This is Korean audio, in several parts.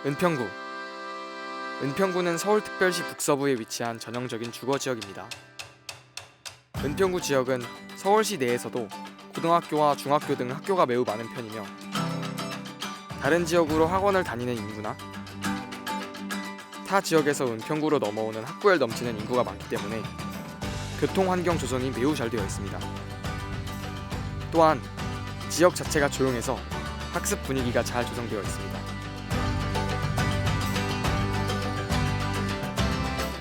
은평구. 은평구는 서울특별시 북서부에 위치한 전형적인 주거지역입니다. 은평구 지역은 서울시 내에서도 고등학교와 중학교 등 학교가 매우 많은 편이며 다른 지역으로 학원을 다니는 인구나 타 지역에서 은평구로 넘어오는 학구열 넘치는 인구가 많기 때문에 교통환경 조성이 매우 잘 되어 있습니다. 또한 지역 자체가 조용해서 학습 분위기가 잘 조성되어 있습니다.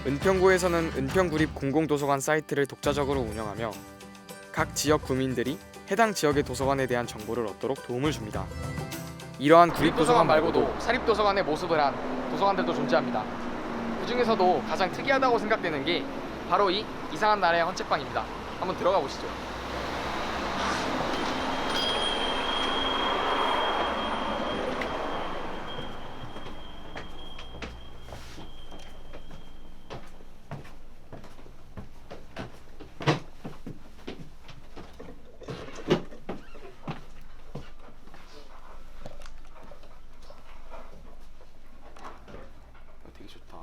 은평구에서는 은평구립 공공도서관 사이트를 독자적으로 운영하며 각 지역 구민들이 해당 지역의 도서관에 대한 정보를 얻도록 도움을 줍니다. 이러한 구립도서관 말고도 사립도서관의 모습을 한 도서관들도 존재합니다. 그 중에서도 가장 특이하다고 생각되는 게 바로 이 이상한 나라의 헌책방입니다. 한번 들어가 보시죠. 되게 좋다.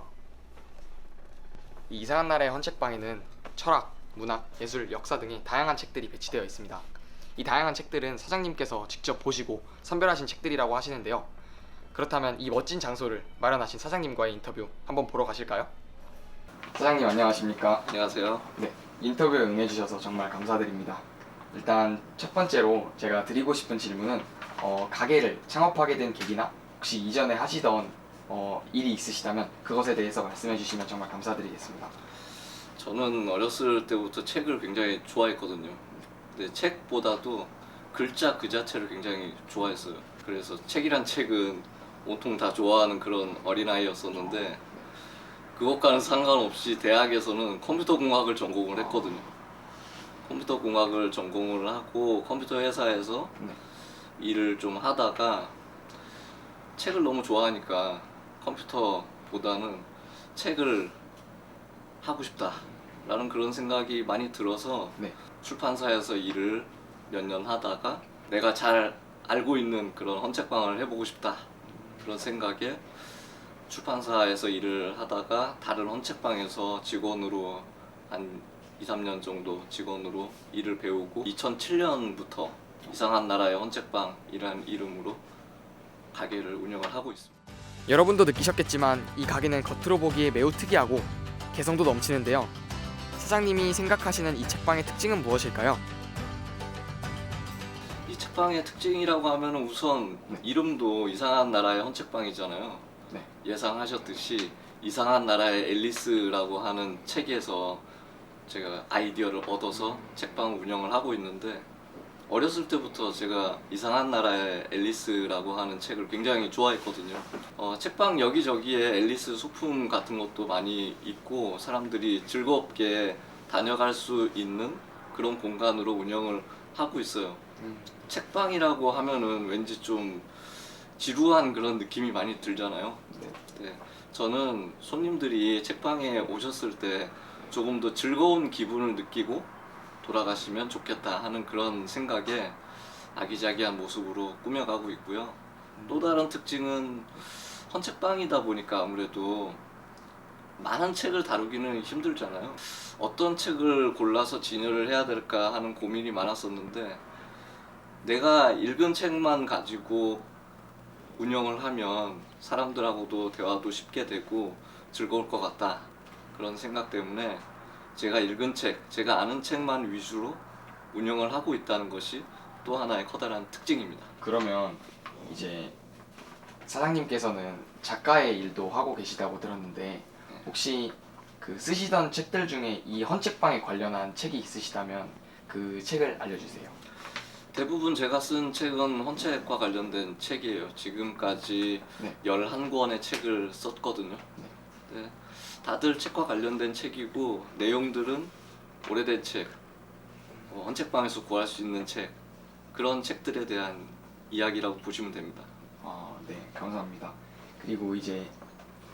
이 이상한 나라의 헌책방에는 철학, 문학, 예술, 역사 등의 다양한 책들이 배치되어 있습니다. 이 다양한 책들은 사장님께서 직접 보시고 선별하신 책들이라고 하시는데요. 그렇다면 이 멋진 장소를 마련하신 사장님과의 인터뷰 한번 보러 가실까요? 사장님 안녕하십니까? 안녕하세요. 네, 인터뷰에 응해주셔서 정말 감사드립니다. 일단 첫 번째로 제가 드리고 싶은 질문은 가게를 창업하게 된 계기나 혹시 이전에 하시던 일이 있으시다면 그것에 대해서 말씀해 주시면 정말 감사드리겠습니다. 저는 어렸을 때부터 책을 굉장히 좋아했거든요. 근데 책보다도 글자 그 자체를 굉장히 좋아했어요. 그래서 책이란 책은 온통 다 좋아하는 그런 어린아이였었는데 그것과는 상관없이 대학에서는 컴퓨터공학을 전공을 했거든요. 컴퓨터공학을 전공을 하고 컴퓨터 회사에서 일을 좀 하다가 책을 너무 좋아하니까 컴퓨터보다는 책을 하고 싶다라는 그런 생각이 많이 들어서 출판사에서 일을 몇 년 하다가 내가 잘 알고 있는 그런 헌책방을 해보고 싶다 그런 생각에 출판사에서 일을 하다가 다른 헌책방에서 직원으로 한 2, 3년 정도 직원으로 일을 배우고 2007년부터 이상한 나라의 헌책방이라는 이름으로 가게를 운영을 하고 있습니다. 여러분도 느끼셨겠지만 이 가게는 겉으로 보기에 매우 특이하고 개성도 넘치는데요. 사장님이 생각하시는 이 책방의 특징은 무엇일까요? 이 책방의 특징이라고 하면 우선 이름도 이상한 나라의 헌책방이잖아요. 예상하셨듯이 이상한 나라의 앨리스라고 하는 책에서 제가 아이디어를 얻어서 책방 운영을 하고 있는데 어렸을 때부터 제가 이상한 나라의 앨리스라고 하는 책을 굉장히 좋아했거든요. 책방 여기저기에 앨리스 소품 같은 것도 많이 있고 사람들이 즐겁게 다녀갈 수 있는 그런 공간으로 운영을 하고 있어요. 책방이라고 하면은 왠지 좀 지루한 그런 느낌이 많이 들잖아요. 네. 저는 손님들이 책방에 오셨을 때 조금 더 즐거운 기분을 느끼고 돌아가시면 좋겠다 하는 그런 생각에 아기자기한 모습으로 꾸며가고 있고요. 또 다른 특징은 헌책방이다 보니까 아무래도 많은 책을 다루기는 힘들잖아요. 어떤 책을 골라서 진열을 해야 될까 하는 고민이 많았었는데 내가 읽은 책만 가지고 운영을 하면 사람들하고도 대화도 쉽게 되고 즐거울 것 같다 그런 생각 때문에 제가 읽은 책, 제가 아는 책만 위주로 운영을 하고 있다는 것이 또 하나의 커다란 특징입니다. 그러면 이제 사장님께서는 작가의 일도 하고 계시다고 들었는데 혹시 그 쓰시던 책들 중에 이 헌책방에 관련한 책이 있으시다면 그 책을 알려주세요. 대부분 제가 쓴 책은 헌책과 관련된 책이에요. 지금까지 11권의 책을 썼거든요. 네. 다들 책과 관련된 책이고 내용들은 오래된 책, 헌책방에서 구할 수 있는 책 그런 책들에 대한 이야기라고 보시면 됩니다. 네, 감사합니다. 그리고 이제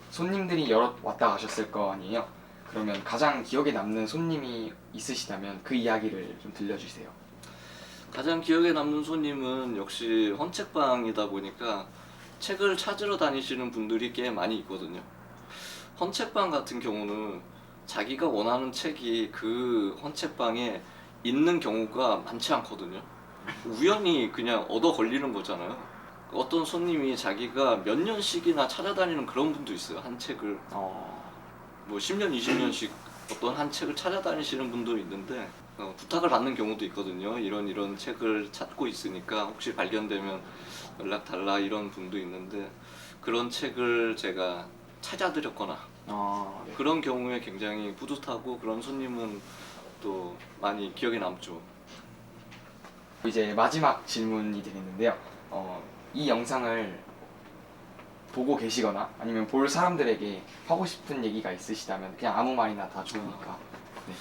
손님들이 여러 왔다 가셨을 거 아니에요? 그러면 가장 기억에 남는 손님이 있으시다면 그 이야기를 좀 들려주세요. 가장 기억에 남는 손님은 역시 헌책방이다 보니까 책을 찾으러 다니시는 분들이 꽤 많이 있거든요. 헌책방 같은 경우는 자기가 원하는 책이 그 헌책방에 있는 경우가 많지 않거든요. 우연히 그냥 얻어 걸리는 거잖아요. 어떤 손님이 자기가 몇 년씩이나 찾아다니는 그런 분도 있어요. 한 책을 뭐 10년, 20년씩 어떤 한 책을 찾아다니시는 분도 있는데 부탁을 받는 경우도 있거든요. 이런 책을 찾고 있으니까 혹시 발견되면 연락 달라 이런 분도 있는데 그런 책을 제가 찾아드렸거나 네. 그런 경우에 굉장히 뿌듯하고 그런 손님은 또 많이 기억에 남죠. 이제 마지막 질문이 되겠는데요. 이 영상을 보고 계시거나 아니면 볼 사람들에게 하고 싶은 얘기가 있으시다면 그냥 아무 말이나 다 좋으니까. 네.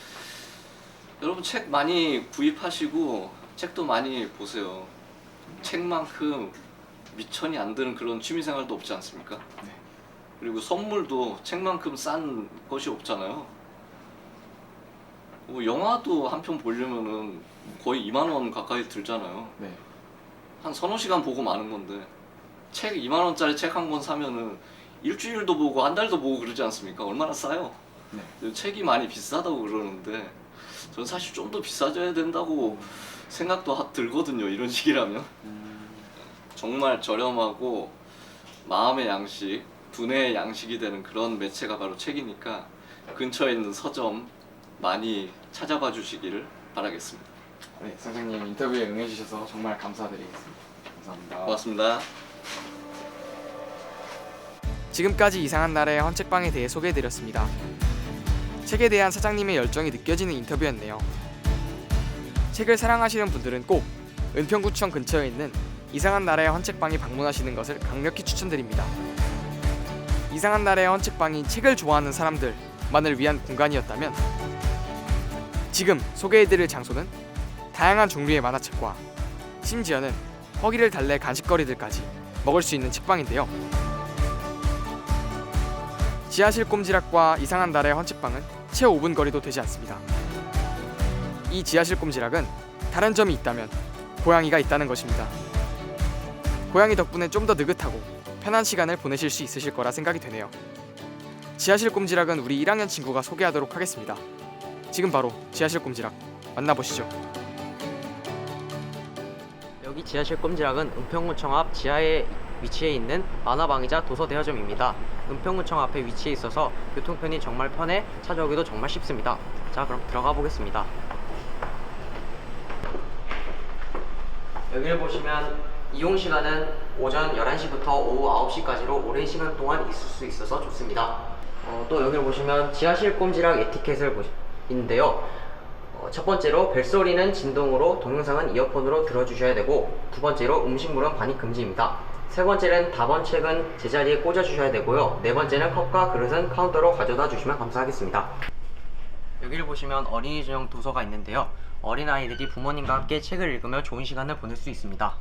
여러분 책 많이 구입하시고 책도 많이 보세요. 책만큼 미천이 안 드는 그런 취미생활도 없지 않습니까? 네. 그리고 선물도 책만큼 싼 것이 없잖아요. 뭐 영화도 한 편 보려면은 거의 2만 원 가까이 들잖아요. 네. 한 서너 시간 보고 마는 건데 책 2만 원짜리 책 한 권 사면은 일주일도 보고 한 달도 보고 그러지 않습니까? 얼마나 싸요? 네. 책이 많이 비싸다고 그러는데 저는 사실 좀 더 비싸져야 된다고 생각도 들거든요. 이런 식이라면 정말 저렴하고 마음의 양식, 두뇌의 양식이 되는 그런 매체가 바로 책이니까 근처에 있는 서점 많이 찾아봐 주시기를 바라겠습니다. 네, 선생님 인터뷰에 응해주셔서 정말 감사드리겠습니다. 감사합니다. 고맙습니다. 지금까지 이상한 나라의 헌책방에 대해 소개해드렸습니다. 책에 대한 사장님의 열정이 느껴지는 인터뷰였네요. 책을 사랑하시는 분들은 꼭 은평구청 근처에 있는 이상한 나라의 헌책방에 방문하시는 것을 강력히 추천드립니다. 이상한 나라의 헌책방이 책을 좋아하는 사람들만을 위한 공간이었다면 지금 소개해드릴 장소는 다양한 종류의 만화책과 심지어는 허기를 달랠 간식거리들까지 먹을 수 있는 책방인데요. 지하실 꼼지락과 이상한 나라의 헌책방은 채 5분 거리도 되지 않습니다. 이 지하실 꼼지락은 다른 점이 있다면 고양이가 있다는 것입니다. 고양이 덕분에 좀 더 느긋하고 편한 시간을 보내실 수 있으실 거라 생각이 되네요. 지하실 꼼지락은 우리 1학년 친구가 소개하도록 하겠습니다. 지금 바로 지하실 꼼지락 만나보시죠. 여기 지하실 꼼지락은 은평구청 앞 지하에 위치해 있는 만화방이자 도서 대여점입니다. 은평구청 앞에 위치해 있어서 교통편이 정말 편해 찾아오기도 정말 쉽습니다. 자, 그럼 들어가 보겠습니다. 여기를 보시면 이용 시간은 오전 11시부터 오후 9시까지로 오랜 시간 동안 있을 수 있어서 좋습니다. 또 여기를 보시면 지하실 꼼지락 에티켓을 있는데요. 첫 번째로 벨소리는 진동으로, 동영상은 이어폰으로 들어주셔야 되고, 두 번째로 음식물은 반입 금지입니다. 세 번째는 답원책은 제자리에 꽂아주셔야 되고요. 네 번째는 컵과 그릇은 카운터로 가져다 주시면 감사하겠습니다. 여기를 보시면 어린이 전용 도서가 있는데요. 어린아이들이 부모님과 함께 책을 읽으며 좋은 시간을 보낼 수 있습니다.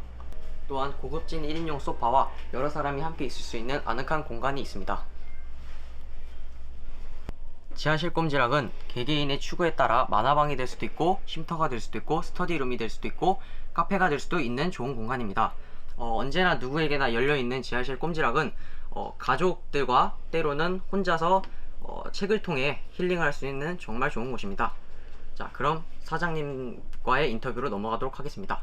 또한 고급진 1인용 소파와 여러 사람이 함께 있을 수 있는 아늑한 공간이 있습니다. 지하실 꼼지락은 개개인의 추구에 따라 만화방이 될 수도 있고, 쉼터가 될 수도 있고, 스터디룸이 될 수도 있고, 카페가 될 수도 있는 좋은 공간입니다. 언제나 누구에게나 열려있는 지하실 꼼지락은 가족들과 때로는 혼자서 책을 통해 힐링할 수 있는 정말 좋은 곳입니다. 자, 그럼 사장님과의 인터뷰로 넘어가도록 하겠습니다.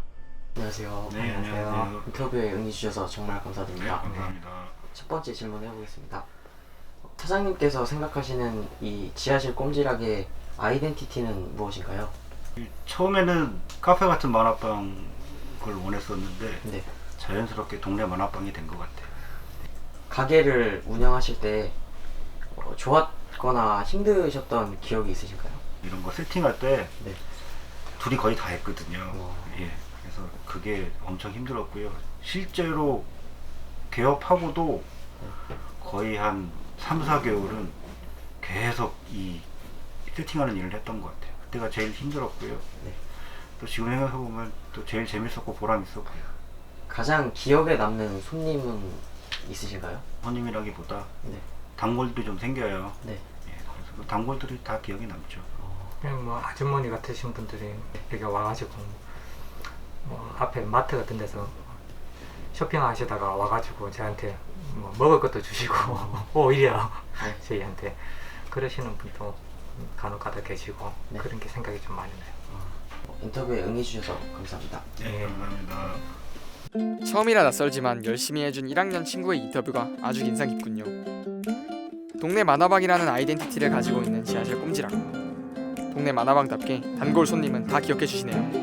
안녕하세요. 네, 안녕하세요. 인터뷰에 응해주셔서 정말 감사드립니다. 네, 감사합니다. 첫 번째 질문 해보겠습니다. 사장님께서 생각하시는 이 지하실 꼼지락의 아이덴티티는 무엇인가요? 처음에는 카페 같은 만화방을 원했었는데 네. 자연스럽게 동네 만화방이 된 것 같아요. 가게를 운영하실 때 좋았거나 힘드셨던 기억이 있으신가요? 이런 거 세팅할 때 네. 둘이 거의 다 했거든요. 와. 예, 그래서 그게 엄청 힘들었고요. 실제로 개업하고도 거의 한 3, 4개월은 계속 이 세팅하는 일을 했던 것 같아요. 그때가 제일 힘들었고요. 네. 또 지금 생각해보면 또 제일 재밌었고 보람 있었고요. 가장 기억에 남는 손님은 있으신가요? 손님이라기보다 네. 단골들이 좀 생겨요. 네. 예, 그래서 그 단골들이 다 기억에 남죠. 그냥 뭐 아주머니 같으신 분들이 여기 와가지고 뭐 앞에 마트 같은 데서 쇼핑하시다가 와가지고 저한테 뭐 먹을 것도 주시고 오히려 네. 저희한테 그러시는 분도 간혹가다 계시고 네. 그런 게 생각이 좀 많이 나요. 인터뷰에 응해주셔서 감사합니다. 네, 감사합니다. 처음이라 낯설지만 열심히 해준 1학년 친구의 인터뷰가 아주 인상 깊군요. 동네 만화방이라는 아이덴티티를 가지고 있는 지하실 꼼지락. 동네 만화방답게 단골 손님은 다 기억해 주시네요.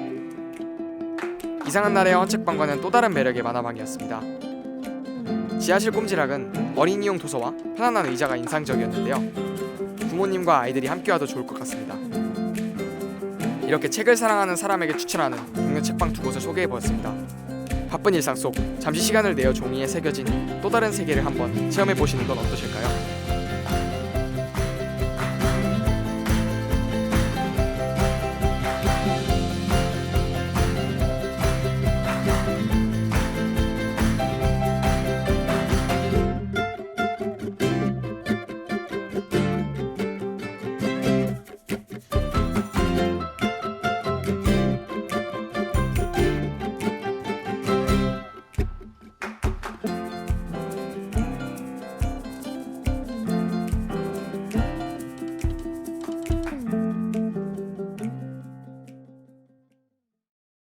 이상한 나라의 헌책방과는 또 다른 매력의 만화방이었습니다. 지하실 꼼지락은 어린이용 도서와 편안한 의자가 인상적이었는데요. 부모님과 아이들이 함께와도 좋을 것 같습니다. 이렇게 책을 사랑하는 사람에게 추천하는 동네 책방 두 곳을 소개해보았습니다. 바쁜 일상 속 잠시 시간을 내어 종이에 새겨진 또 다른 세계를 한번 체험해보시는 건 어떠실까요?